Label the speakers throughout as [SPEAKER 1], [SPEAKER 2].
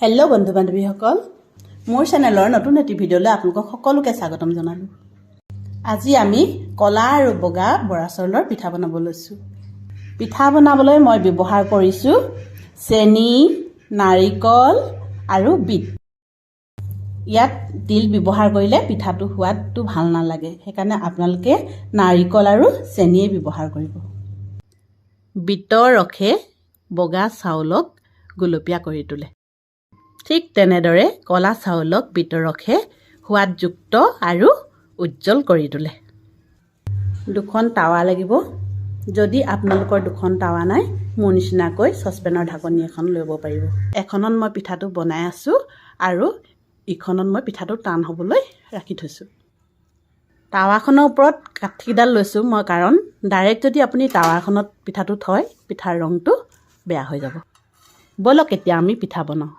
[SPEAKER 1] Hello' বন্ধু বান্ধৱীসকল, মোৰ চেনেলৰ নতুন এটি ভিডিঅ'লৈ আপোনালোকক সকলোকে স্বাগতম জনালোঁ। আজি আমি কলা আৰু বগা বৰা চাউলৰ পিঠা বনাব লৈছোঁ। পিঠা বনাবলৈ মই ব্যৱহাৰ কৰিছোঁ চেনি, নাৰিকল আৰু বিট। ইয়াত তিল ব্যৱহাৰ কৰিলে পিঠাটো সোৱাদটো ভাল নালাগে, সেইকাৰণে আপোনালোকে নাৰিকল আৰু চেনিয়ে ব্যৱহাৰ কৰিব। বিটৰ ৰসে বগা চাউলক গুলপীয়া কৰি তোলে। ঠিক তেনেদৰে কলা চাউলক বিটৰ ৰসে সোৱাদযুক্ত আৰু উজ্জ্বল কৰি তোলে। দুখন টাৱা লাগিব। যদি আপোনালোকৰ দুখন টাৱা নাই, মোৰ নিচিনাকৈ চচপেনৰ ঢাকনি এখন ল'ব পাৰিব। এখনত মই পিঠাটো বনাই আছোঁ আৰু ইখনত মই পিঠাটো টান হ'বলৈ ৰাখি থৈছোঁ। টাৱাখনৰ ওপৰত কাঠিডাল লৈছোঁ মই, কাৰণ ডাইৰেক্ট যদি আপুনি টাৱাখনত পিঠাটো থয়, পিঠাৰ ৰংটো বেয়া হৈ যাব। ব'লক এতিয়া আমি পিঠা বনাওঁ।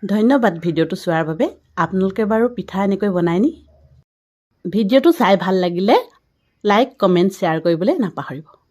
[SPEAKER 1] ধন্যবাদ ভিডিঅ'টো চোৱাৰ বাবে। আপোনালোকে বাৰু পিঠা এনেকৈ বনায় নি? ভিডিঅ'টো চাই ভাল লাগিলে লাইক, কমেণ্ট, শ্বেয়াৰ কৰিবলৈ নাপাহৰিব।